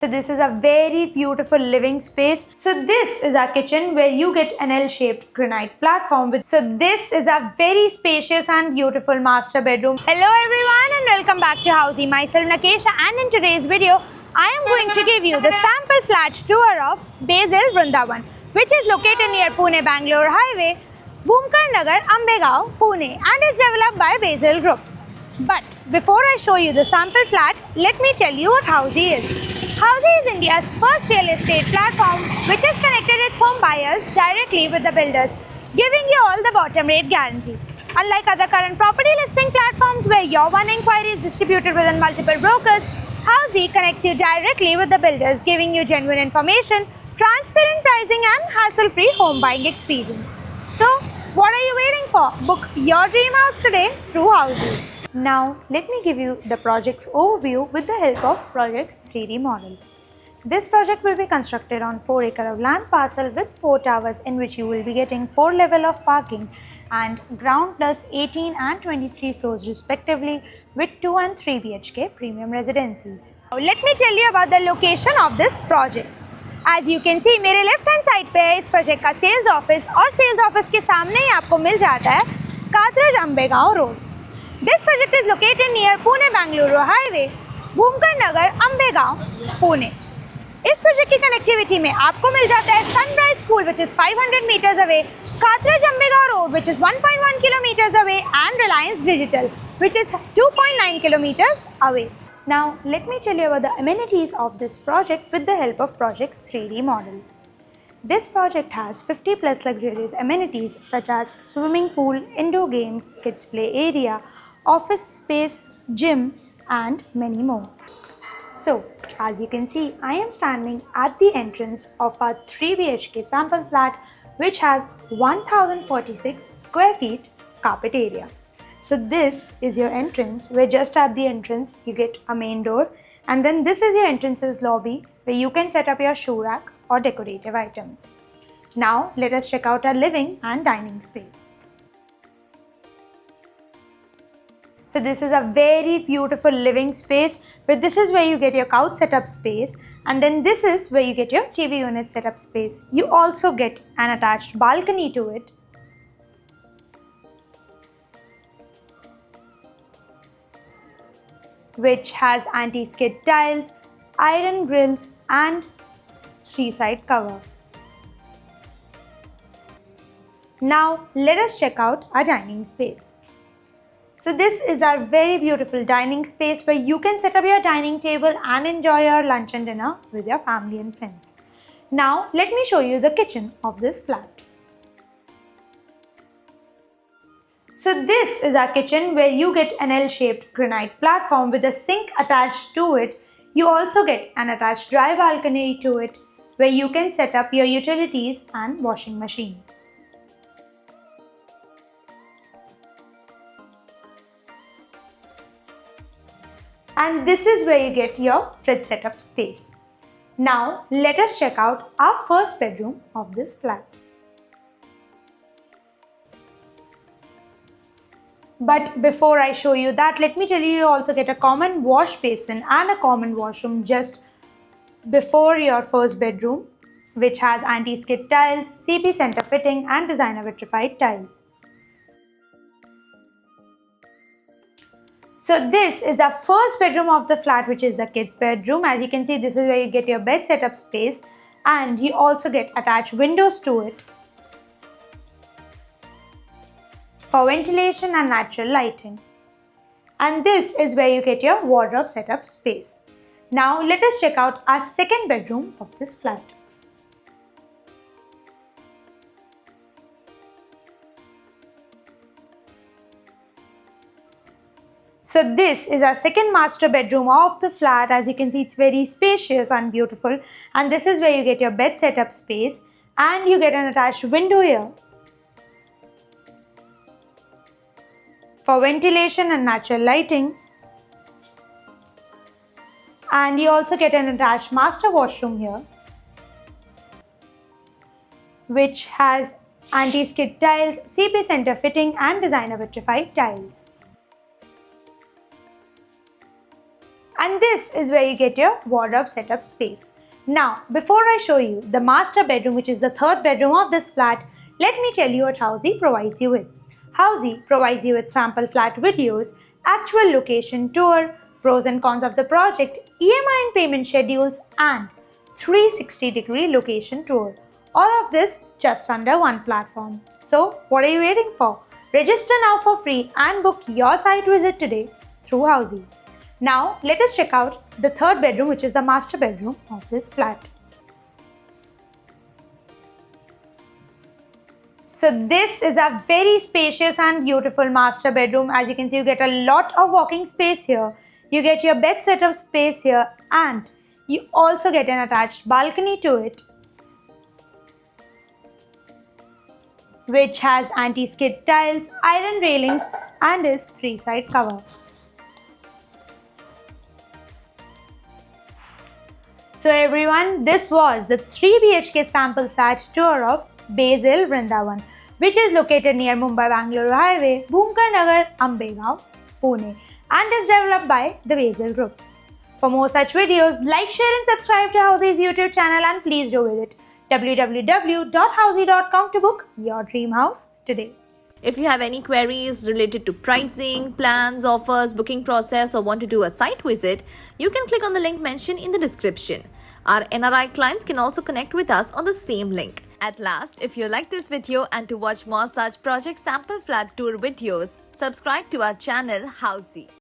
So this is a very beautiful living space. So this is our kitchen where you get an L-shaped granite platform. So this is a very spacious and beautiful master bedroom. Hello everyone and welcome back to Housey. Myself Nakesha, and in today's video, I am going to give you the sample flat tour of Basil Vrindavan, which is located near Pune-Bangalore Highway, Bhumkar Nagar, Ambegaon, Pune, and is developed by Basil Group. But before I show you the sample flat, let me tell you what Housey is. Housey is India's first real estate platform which is connected its home buyers directly with the builders, giving you all the bottom rate guarantee. Unlike other current property listing platforms where your one inquiry is distributed within multiple brokers, Housey connects you directly with the builders, giving you genuine information, transparent pricing and hassle-free home buying experience. So, what are you waiting for? Book your dream house today through Housey. Now, let me give you the project's overview with the help of project's 3D model. This project will be constructed on 4 acres of land parcel with 4 towers in which you will be getting 4 levels of parking and ground plus 18 and 23 floors respectively with 2 and 3 BHK premium residencies. Now, let me tell you about the location of this project. As you can see, मेरे left hand side पे है इस project का sales office और sales office के सामने ही आपको मिल जाता है Katraj Ambegaon road. This project is located near Pune-Bangalore Highway, Bhumkar Nagar, Ambegaon, Pune. इस प्रोजेक्ट की कनेक्टिविटी में आपको मिल जाता है Sunrise School which is 500 meters away, Katraj Ambegaon road which is 1.1 kilometers away and Reliance Digital which is 2.9 kilometers away. Now let me tell you about the amenities of this project with the help of project's 3D model. This project has 50 plus luxurious amenities such as swimming pool, indoor games, kids play area, office space, gym and many more. So, as you can see, I am standing at the entrance of our 3 BHK sample flat which has 1046 square feet carpet area. So this is your entrance where just at the entrance you get a main door, and then this is your entrance's lobby where you can set up your shoe rack or decorative items. Now let us check out our living and dining space. So this is a very beautiful living space, but this is where you get your couch setup space, and then this is where you get your TV unit setup space. You also get an attached balcony to it, which has anti-skid tiles, iron grills and 3-side cover. Now let us check out our dining space. So this is our very beautiful dining space where you can set up your dining table and enjoy your lunch and dinner with your family and friends. Now let me show you the kitchen of this flat. So this is our kitchen where you get an L-shaped granite platform with a sink attached to it. You also get an attached dry balcony to it where you can set up your utilities and washing machine. And this is where you get your fridge setup space. Now let us check out our first bedroom of this flat. But before I show you that, let me tell you also get a common wash basin and a common washroom just before your first bedroom, which has anti-skid tiles, CP center fitting and designer vitrified tiles. So this is the first bedroom of the flat, which is the kids bedroom. As you can see, this is where you get your bed setup space and you also get attached windows to it for ventilation and natural lighting. And this is where you get your wardrobe setup space. Now let us check out our second bedroom of this flat. So this is our second master bedroom of the flat. As you can see, it's very spacious and beautiful. And this is where you get your bed setup space and you get an attached window here for ventilation and natural lighting. And you also get an attached master washroom here, which has anti-skid tiles, CP center fitting and designer vitrified tiles. And this is where you get your wardrobe setup space. Now, before I show you the master bedroom, which is the third bedroom of this flat, let me tell you what Housey provides you with. Housey provides you with sample flat videos, actual location tour, pros and cons of the project, EMI and payment schedules, and 360-degree location tour. All of this just under one platform. So, what are you waiting for? Register now for free and book your site visit today through Housey. Now, let us check out the third bedroom, which is the master bedroom of this flat. So this is a very spacious and beautiful master bedroom. As you can see, you get a lot of walking space here. You get your bed setup space here, and you also get an attached balcony to it, which has anti-skid tiles, iron railings, and is 3-side cover. So everyone, this was the 3 BHK sample flat tour of Basil Vrindavan, which is located near Mumbai-Bangalore Highway, Bhumkar Nagar, Ambegaon, Pune, and is developed by the Basil Group. For more such videos, like, share and subscribe to Housey's YouTube channel, and please do visit www.housey.com to book your dream house today. If you have any queries related to pricing, plans, offers, booking process, or want to do a site visit, you can click on the link mentioned in the description. Our NRI clients can also connect with us on the same link. At last, if you like this video and to watch more such project sample flat tour videos, subscribe to our channel Housey.